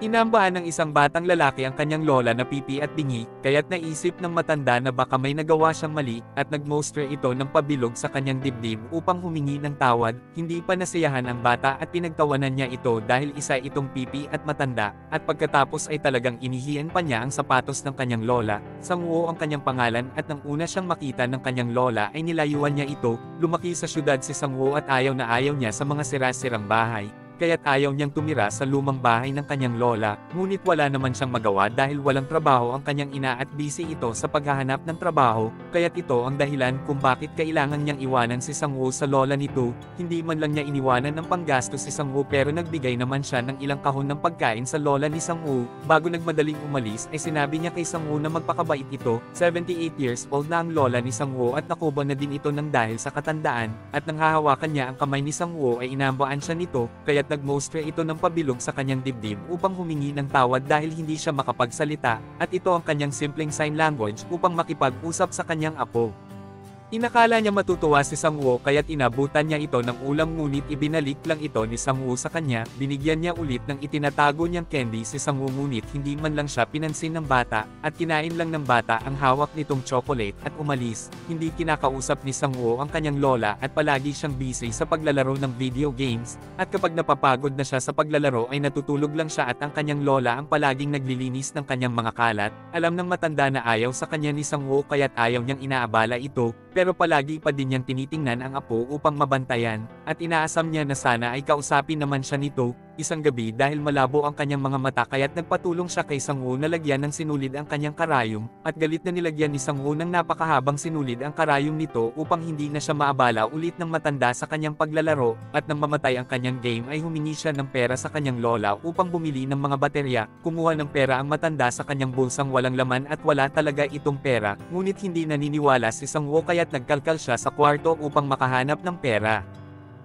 Inambahan ng isang batang lalaki ang kanyang lola na pipi at bingi, kaya't naisip ng matanda na baka may nagawa siyang mali, at nagmostre ito ng pabilog sa kanyang dibdib upang humingi ng tawad. Hindi pa nasiyahan ang bata at pinagtawanan niya ito dahil isa itong pipi at matanda, at pagkatapos ay talagang inihian pa niya ang sapatos ng kanyang lola. Sang-woo ang kanyang pangalan at nang una siyang makita ng kanyang lola ay nilayuan niya ito. Lumaki sa syudad si Sang-woo at ayaw na ayaw niya sa mga sira-sirang bahay, kaya't ayaw niyang tumira sa lumang bahay ng kanyang lola, ngunit wala naman siyang magawa dahil walang trabaho ang kanyang ina at busy ito sa paghahanap ng trabaho, kaya't ito ang dahilan kung bakit kailangan niyang iwanan si Sang-woo sa lola nito. Hindi man lang niya iniwanan ng panggastos si Sang-woo pero nagbigay naman siya ng ilang kahon ng pagkain sa lola ni Sang-woo. Bago nagmadaling umalis ay sinabi niya kay Sang-woo na magpakabait ito. 78 years old na ang lola ni Sang-woo at nakuba na din ito ng dahil sa katandaan, at nang hahawakan niya ang kamay ni Sang-woo ay inambaan siya nito, kaya't nagmostre ito ng pabilog sa kanyang dibdib upang humingi ng tawad dahil hindi siya makapagsalita, at ito ang kanyang simpleng sign language upang makipag-usap sa kanyang apo. Inakala niya matutuwa si Sang-woo kaya't inabutan niya ito ng ulam ngunit ibinalik lang ito ni Sang-woo sa kanya. Binigyan niya ulit ng itinatago niyang candy si Sang-woo ngunit hindi man lang siya pinansin ng bata, at kinain lang ng bata ang hawak nitong chocolate at umalis. Hindi kinakausap ni Sang-woo ang kanyang lola at palagi siyang busy sa paglalaro ng video games, at kapag napapagod na siya sa paglalaro ay natutulog lang siya at ang kanyang lola ang palaging naglilinis ng kanyang mga kalat. Alam ng matanda na ayaw sa kanya ni Sang-woo kaya't ayaw niyang inaabala ito, pero palagi pa din niyang tinitingnan ang apo upang mabantayan, at inaasam niya na sana ay kausapin naman siya nito. Isang gabi dahil malabo ang kanyang mga mata kaya't nagpatulong siya kay Sang-woo na lagyan ng sinulid ang kanyang karayom, at galit na nilagyan ni Sang-woo ng napakahabang sinulid ang karayom nito upang hindi na siya maabala ulit ng matanda sa kanyang paglalaro, at nang mamatay ang kanyang game ay humingi siya ng pera sa kanyang lola upang bumili ng mga baterya. Kumuha ng pera ang matanda sa kanyang bulsang walang laman at wala talaga itong pera, ngunit hindi naniniwala si Sang-woo kaya't nagkalkal siya sa kwarto upang makahanap ng pera.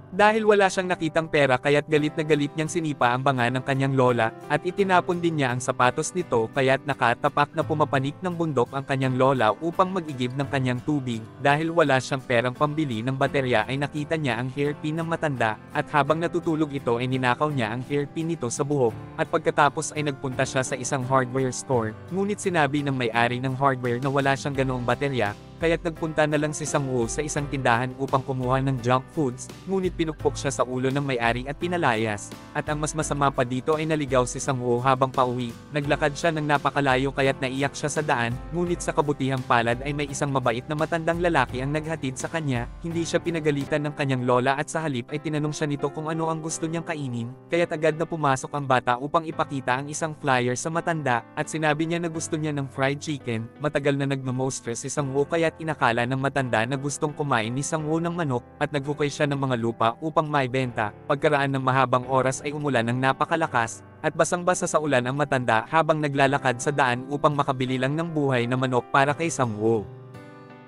Dahil wala siyang nakitang pera kaya't galit na galit niyang sinipa ang banga ng kanyang lola, at itinapon din niya ang sapatos nito kaya't nakatapak na pumapanik ng bundok ang kanyang lola upang mag-igib ng kanyang tubig. Dahil wala siyang perang pambili ng baterya ay nakita niya ang hairpin ng matanda, at habang natutulog ito ay ninakaw niya ang hairpin nito sa buhok, at pagkatapos ay nagpunta siya sa isang hardware store, ngunit sinabi ng may-ari ng hardware na wala siyang ganoong baterya, kaya't nagpunta na lang si Sang-woo sa isang tindahan upang kumuha ng junk foods, ngunit pinukpok siya sa ulo ng may-ari at pinalayas. At ang mas masama pa dito ay naligaw si Sang-woo habang pauwi. Naglakad siya ng napakalayo kaya't naiyak siya sa daan, ngunit sa kabutihang palad ay may isang mabait na matandang lalaki ang naghatid sa kanya. Hindi siya pinagalitan ng kanyang lola at sa halip ay tinanong siya nito kung ano ang gusto niyang kainin, kaya't agad na pumasok ang bata upang ipakita ang isang flyer sa matanda, at sinabi niya na gusto niya ng fried chicken. Matagal na nagmamostre si Sang-woo kaya't inakala ng matanda na gustong kumain ni Sang-woo ng manok, at naghukay siya ng mga lupa upang maibenta. Pagkaraan ng mahabang oras ay umulan ng napakalakas, at basang-basa sa ulan ang matanda habang naglalakad sa daan upang makabili lang ng buhay na manok para kay Sang-woo.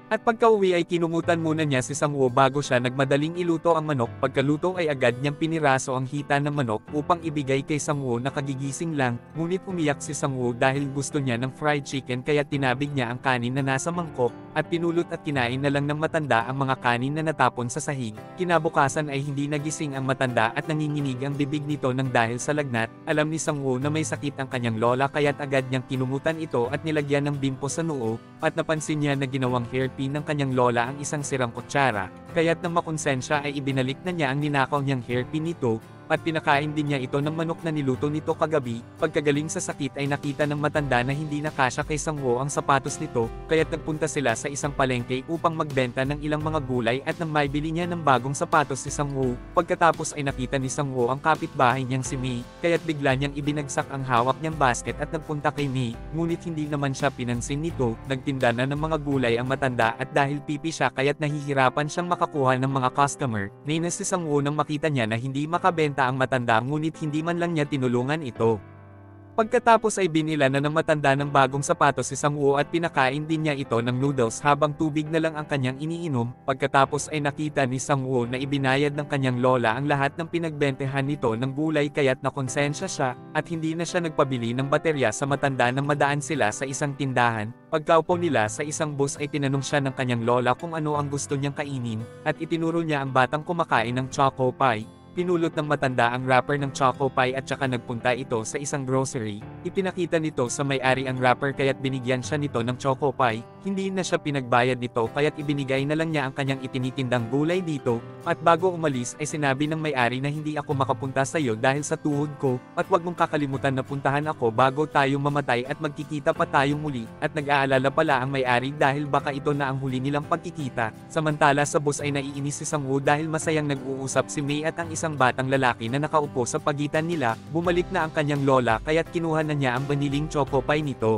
At pagkauwi ay kinungutan muna niya si Sang-woo bago siya nagmadaling iluto ang manok. Pagkaluto ay agad niyang piniraso ang hita ng manok upang ibigay kay Sang-woo na kagigising lang, ngunit umiyak si Sang-woo dahil gusto niya ng fried chicken kaya tinabig niya ang kanin na nasa mangkok, at pinulot at kinain na lang ng matanda ang mga kanin na natapon sa sahig. Kinabukasan ay hindi nagising ang matanda at nanginginig ang bibig nito ng dahil sa lagnat. Alam ni Sang-woo na may sakit ang kanyang lola kaya't agad niyang kinumutan ito at nilagyan ng bimpo sa noo, at napansin niya na ginawang hairpin ng kanyang lola ang isang sirang kutsara, kaya't nang makonsensya ay ibinalik na niya ang ninakaw niyang hairpin nito, at pinakain din niya ito ng manok na niluto nito kagabi. Pagkagaling sa sakit ay nakita ng matanda na hindi na kasya kay Sang-woo ang sapatos nito, kaya't nagpunta sila sa isang palengke upang magbenta ng ilang mga gulay, at nang maibili niya ng bagong sapatos si Sang-woo. Pagkatapos ay nakita ni Sang-woo ang kapitbahay niyang si Mei, kaya't bigla niyang ibinagsak ang hawak niyang basket at nagpunta kay Mei, ngunit hindi naman siya pinansin nito. Nagtinda na ng mga gulay ang matanda at dahil pipi siya kaya't nahihirapan siyang makakuha ng mga customer. Nainis si Sang-woo nang makita niya na hindi makabenta ang matanda ngunit hindi man lang niya tinulungan ito. Pagkatapos ay binila na ng matanda ng bagong sapatos si Sang-woo at pinakain din niya ito ng noodles habang tubig na lang ang kanyang iniinom. Pagkatapos ay nakita ni Sang-woo na ibinayad ng kanyang lola ang lahat ng pinagbentehan nito ng gulay kaya't nakonsensya siya, at hindi na siya nagpabili ng baterya sa matanda nang madaan sila sa isang tindahan. Pagkaupo nila sa isang bus ay tinanong siya ng kanyang lola kung ano ang gusto niyang kainin, at itinuro niya ang batang kumakain ng choco pie. Pinulot ng matanda ang wrapper ng choco pie at saka nagpunta ito sa isang grocery. Ipinakita nito sa may-ari ang wrapper kaya't binigyan siya nito ng choco pie. Hindi na siya pinagbayad nito kaya't ibinigay na lang niya ang kanyang itinitindang gulay dito. At bago umalis ay sinabi ng may-ari na hindi ako makapunta sa iyo dahil sa tuhod ko, at huwag mong kakalimutan na puntahan ako bago tayo mamatay at magkikita pa tayong muli. At nag-aalala pala ang may-ari dahil baka ito na ang huli nilang pagkikita. Samantala sa bus ay naiinis si Sang-woo dahil masayang nag-uusap si Mei at ang isang batang lalaki na nakaupo sa pagitan nila. Bumalik na ang kanyang lola kaya't kinuha na niya ang baniling choco pie nito.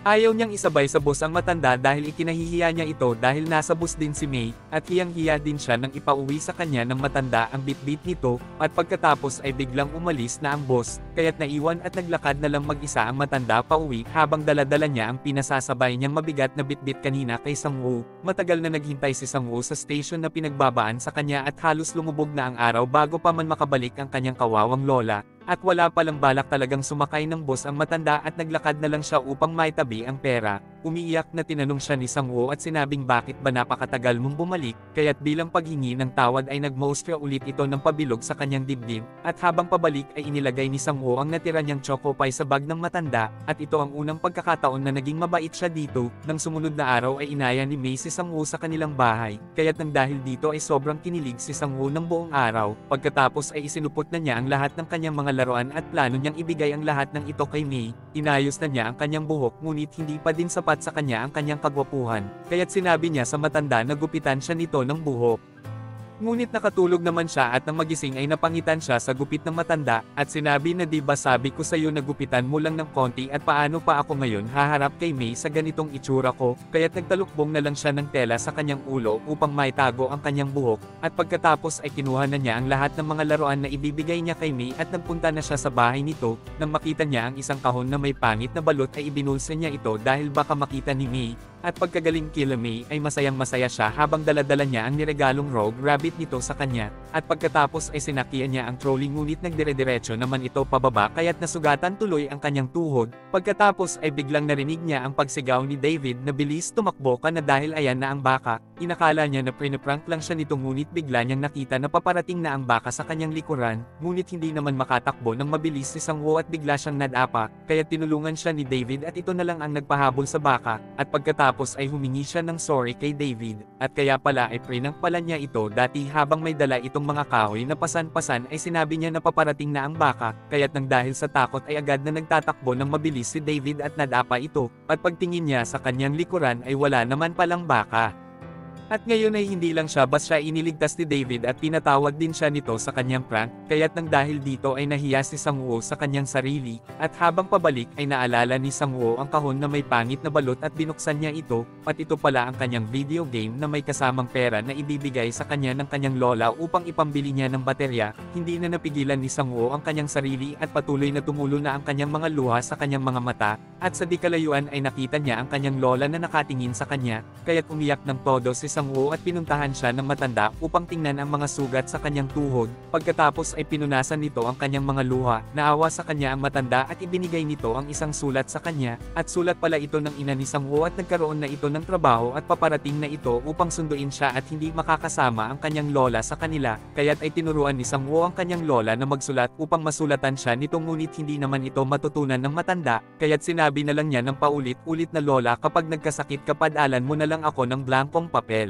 Ayaw niyang isabay sa bus ang matanda dahil ikinahihiya niya ito dahil nasa bus din si Mei, at hiyang-hiya din siya nang ipauwi sa kanya ng matanda ang bitbit nito, at pagkatapos ay biglang umalis na ang bus, kaya't naiwan at naglakad na lang mag-isa ang matanda pauwi habang daladala niya ang pinasasabay niyang mabigat na bitbit kanina kay Sang-woo. Matagal na naghintay si Sang-woo sa station na pinagbabaan sa kanya at halos lumubog na ang araw bago pa man makabalik ang kanyang kawawang lola. At wala palang balak talagang sumakay ng bus ang matanda at naglakad na lang siya upang maitabi ang pera. Umiiyak na tinanong siya ni Sang-woo at sinabing bakit ba napakatagal mong bumalik, kaya't bilang paghingi ng tawad ay nagmostra ulit ito ng pabilog sa kanyang dibdib, at habang pabalik ay inilagay ni Sang-woo ang natira niyang choco pie sa bag ng matanda, at ito ang unang pagkakataon na naging mabait siya dito. Nang sumunod na araw ay inaya ni Mei si Sang-woo sa kanilang bahay, kaya't nang dahil dito ay sobrang kinilig si Sang-woo ng buong araw. Pagkatapos ay isinupot na niya ang lahat ng kanyang mga laruan at plano niyang ibigay ang lahat ng ito kay Mei. Inayos na niya ang kanyang buhok ngunit hindi pa din sapat sa kanya ang kanyang kagwapuhan, kaya't sinabi niya sa matanda na gupitan siya nito ng buhok. Ngunit nakatulog naman siya at nang magising ay napangitan siya sa gupit ng matanda, at sinabi na di ba sabi ko sa iyo na gupitan mo lang ng konti at paano pa ako ngayon haharap kay Mei sa ganitong itsura ko, kaya't nagtalukbong na lang siya ng tela sa kanyang ulo upang maitago ang kanyang buhok, at pagkatapos ay kinuha na niya ang lahat ng mga laruan na ibibigay niya kay Mei at nagpunta na siya sa bahay nito. Nang makita niya ang isang kahon na may pangit na balot ay ibinulsa niya ito dahil baka makita ni Mei. At pagkagaling kila Mei ay masayang-masaya siya habang daladala niya ang niregalong Rogue Rabbit nito sa kanya, at pagkatapos ay sinakyan niya ang trolley ngunit nagdire-diretso naman ito pababa kaya't nasugatan tuloy ang kanyang tuhod. Pagkatapos ay biglang narinig niya ang pagsigaw ni David na bilis tumakbo ka na dahil ayan na ang baka. Inakala niya na pinaprank lang siya nito ngunit bigla niyang nakita na paparating na ang baka sa kanyang likuran, ngunit hindi naman makatakbo ng mabilis si Sang-woo at bigla siyang nadapa, kaya tinulungan siya ni David at ito na lang ang nagpahabol sa baka, at pagkatapos ay humingi siya ng sorry kay David, at kaya pala ay prank pala niya ito dati habang may dala itong mga kahoy na pasan-pasan ay sinabi niya na paparating na ang baka, kaya't nang dahil sa takot ay agad na nagtatakbo ng mabilis si David at nadapa ito, at pagtingin niya sa kanyang likuran ay wala naman palang baka. At ngayon ay hindi lang siya basta iniligtas ni David at pinatawad din siya nito sa kanyang prank, kaya't nang dahil dito ay nahiya si Sang-woo sa kanyang sarili, at habang pabalik ay naalala ni Sang-woo ang kahon na may pangit na balot at binuksan niya ito, at ito pala ang kanyang video game na may kasamang pera na ibibigay sa kanya ng kanyang lola upang ipambili niya ng baterya. Hindi na napigilan ni Sang-woo ang kanyang sarili at patuloy na tumulo na ang kanyang mga luha sa kanyang mga mata, at sa di kalayuan ay nakita niya ang kanyang lola na nakatingin sa kanya, kaya't umiyak ng todo si Sang-woo at pinuntahan siya ng matanda upang tingnan ang mga sugat sa kanyang tuhod. Pagkatapos ay pinunasan nito ang kanyang mga luha. Naawa sa kanya ang matanda at ibinigay nito ang isang sulat sa kanya, at sulat pala ito ng ina ni Sang-woo at nagkaroon na ito ng trabaho at paparating na ito upang sunduin siya at hindi makakasama ang kanyang lola sa kanila, kaya't ay tinuruan ni Sang-woo ang kanyang lola na magsulat upang masulatan siya nito ngunit hindi naman ito matutunan ng matanda, kaya't sinabi na lang niya ng paulit-ulit na lola kapag nagkasakit ka padalan mo na lang ako ng blankong papel.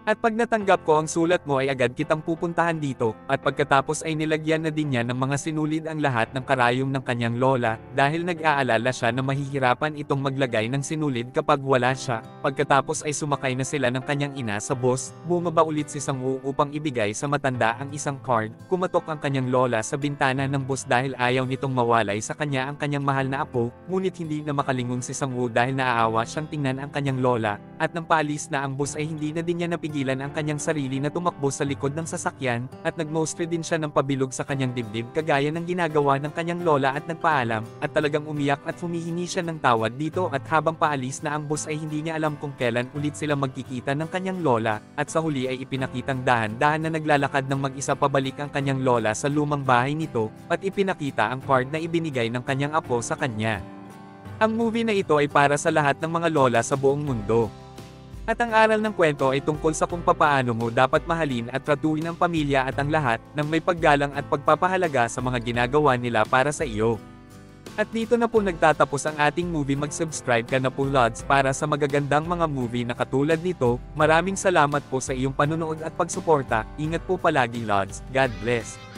At pag natanggap ko ang sulat mo ay agad kitang pupuntahan dito, at pagkatapos ay nilagyan na din niya ng mga sinulid ang lahat ng karayom ng kanyang lola, dahil nag-aalala siya na mahihirapan itong maglagay ng sinulid kapag wala siya. Pagkatapos ay sumakay na sila ng kanyang ina sa bus, bumaba ulit si Sang-woo upang ibigay sa matanda ang isang card. Kumatok ang kanyang lola sa bintana ng bus dahil ayaw nitong mawalay sa kanya ang kanyang mahal na apo, ngunit hindi na makalingon si Sang-woo dahil naaawa siyang tingnan ang kanyang lola, at nang paalis na ang bus ay hindi na din niya napigilan ang kanyang sarili na tumakbo sa likod ng sasakyan, at nagmostre din siya ng pabilog sa kanyang dibdib kagaya ng ginagawa ng kanyang lola at nagpaalam, at talagang umiyak at humihingi siya ng tawad dito, at habang paalis na ang bus ay hindi niya alam kung kailan ulit sila magkikita ng kanyang lola, at sa huli ay ipinakitang dahan-dahan na naglalakad ng mag-isa pabalik ang kanyang lola sa lumang bahay nito, at ipinakita ang card na ibinigay ng kanyang apo sa kanya. Ang movie na ito ay para sa lahat ng mga lola sa buong mundo. At ang aral ng kwento ay tungkol sa kung papaano mo dapat mahalin at tratuhin ang pamilya at ang lahat, ng may paggalang at pagpapahalaga sa mga ginagawa nila para sa iyo. At dito na po nagtatapos ang ating movie. Mag-subscribe ka na po Lods para sa magagandang mga movie na katulad nito. Maraming salamat po sa iyong panunood at pagsuporta. Ingat po palagi Lods. God bless.